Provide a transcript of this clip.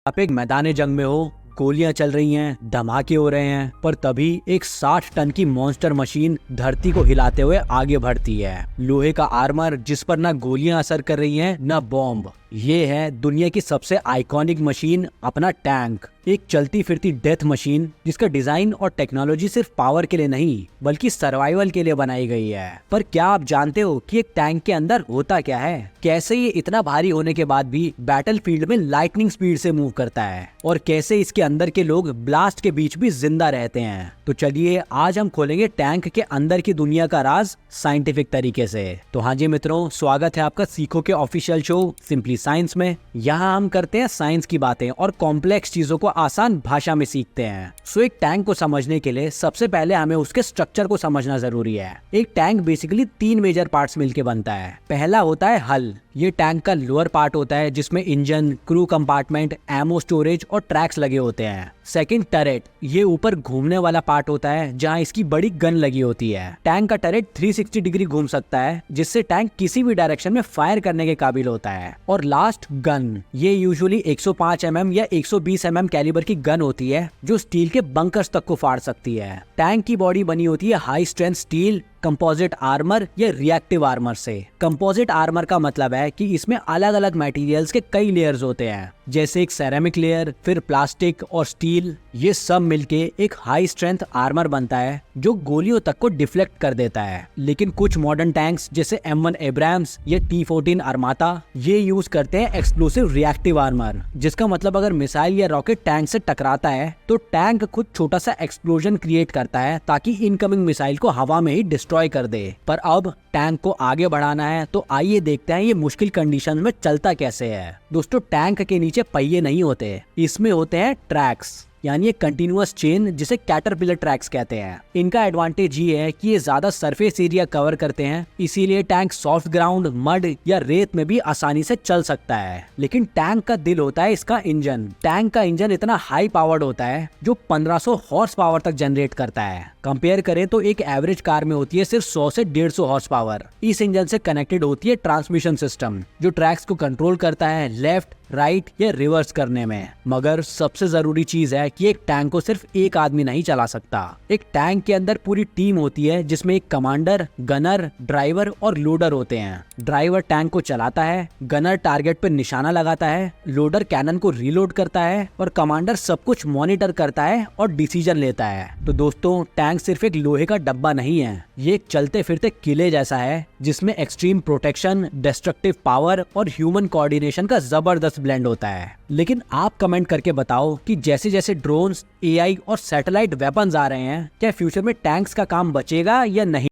आप एक मैदान जंग में हो, गोलियां चल रही हैं, धमाके हो रहे हैं, पर तभी एक 60 टन की मॉन्स्टर मशीन धरती को हिलाते हुए आगे बढ़ती है। लोहे का आर्मर जिस पर ना गोलियां असर कर रही हैं ना बॉम्ब। ये है दुनिया की सबसे आइकॉनिक मशीन, अपना टैंक। एक चलती फिरती डेथ मशीन जिसका डिजाइन और टेक्नोलॉजी सिर्फ पावर के लिए नहीं बल्कि सर्वाइवल के लिए बनाई गई है। पर क्या आप जानते हो कि एक टैंक के अंदर होता क्या है? कैसे ये इतना भारी होने के बाद भी बैटलफील्ड में लाइटनिंग स्पीड से मूव करता है, और कैसे इसके अंदर के लोग ब्लास्ट के बीच भी जिंदा रहते हैं। तो चलिए आज हम खोलेंगे टैंक के अंदर की दुनिया का राज साइंटिफिक तरीके से। तो हाँ जी मित्रों, स्वागत है आपका सीखो के ऑफिशियल शो सिंपली साइंस में। यहाँ हम करते हैं साइंस की बातें और कॉम्प्लेक्स चीजों को आसान भाषा में सीखते हैं। सो एक टैंक को समझने के लिए सबसे पहले हमें उसके स्ट्रक्चर को समझना जरूरी है। एक टैंक बेसिकली 3 मेजर पार्ट्स मिलके बनता है। पहला होता है हल। ये टैंक का लोअर पार्ट होता है जिसमें engine, crew compartment, ammo storage और ट्रैक्स लगे होते हैं। सेकंड टरेट, ये ऊपर घूमने वाला पार्ट होता है जहां इसकी बड़ी गन लगी होती है। टैंक का टरेट 360 डिग्री घूम सकता है जिससे टैंक किसी भी डायरेक्शन में फायर करने के काबिल होता है। और लास्ट गन, ये यूजुअली 105 mm या 120 mm कैलिबर की गन होती है जो स्टील के बंकर्स तक को फाड़ सकती है। टैंक की बॉडी बनी होती है high strength steel, composite armour या रिएक्टिव आर्मर से। कंपोजिट आर्मर का मतलब है कि इसमें अलग अलग मटेरियल्स के कई लेयर्स होते हैं, जैसे एक सेरेमिक लेयर, फिर प्लास्टिक और स्टील। ये सब मिलके एक हाई स्ट्रेंथ आर्मर बनता है जो गोलियों तक को डिफ्लेक्ट कर देता है। लेकिन कुछ मॉडर्न टैंक्स जैसे M1 एब्राम्स या T14 अरमाता ये यूज करते हैं एक्सप्लोसिव रिएक्टिव आर्मर, जिसका मतलब अगर मिसाइल या रॉकेट टैंक से टकराता है तो टैंक खुद छोटा सा एक्सप्लोजन क्रिएट करता है ताकि इनकमिंग मिसाइल को हवा में ही डिस्ट्रॉय कर दे। पर अब टैंक को आगे बढ़ाना है तो आइए देखते हैं ये मुश्किल कंडीशन में चलता कैसे है। दोस्तों, टैंक के नीचे पहिए नहीं होते, इसमें होते हैं ट्रैक्स, यानी एक कंटिन्यूअस चेन जिसे कैटरपिलर ट्रैक्स कहते हैं। इनका एडवांटेज ये है कि ये ज्यादा सरफेस एरिया कवर करते हैं, इसीलिए टैंक सॉफ्ट ग्राउंड, मड या रेत में भी आसानी से चल सकता है। लेकिन टैंक का दिल होता है इसका इंजन। टैंक का इंजन इतना हाई पावर्ड होता है जो 1500 हॉर्स पावर तक जनरेट करता है। कंपेयर करें तो एक एवरेज कार में होती है सिर्फ 100 से 150 हॉर्स पावर। इस इंजन से कनेक्टेड होती है ट्रांसमिशन सिस्टम जो ट्रैक्स को कंट्रोल करता है लेफ्ट, राइट या रिवर्स करने में। मगर सबसे जरूरी चीज है कि एक टैंक को सिर्फ एक आदमी नहीं चला सकता। एक टैंक के अंदर पूरी टीम होती है जिसमें एक कमांडर, गनर, ड्राइवर और लोडर होते हैं। ड्राइवर टैंक को चलाता है, गनर टारगेट पर निशाना लगाता है, लोडर कैनन को रीलोड करता है और कमांडर सब कुछ मॉनिटर करता है और डिसीजन लेता है। तो दोस्तों, टैंक सिर्फ एक लोहे का डब्बा नहीं है, ये एक चलते फिरते किले जैसा है जिसमें एक्सट्रीम प्रोटेक्शन, डिस्ट्रक्टिव पावर और ह्यूमन कोऑर्डिनेशन का जबरदस्त ब्लेंड होता है। लेकिन आप कमेंट करके बताओ कि जैसे जैसे ड्रोन्स, AI और सैटेलाइट वेपन्स आ रहे हैं, क्या फ्यूचर में टैंक्स का काम बचेगा या नहीं?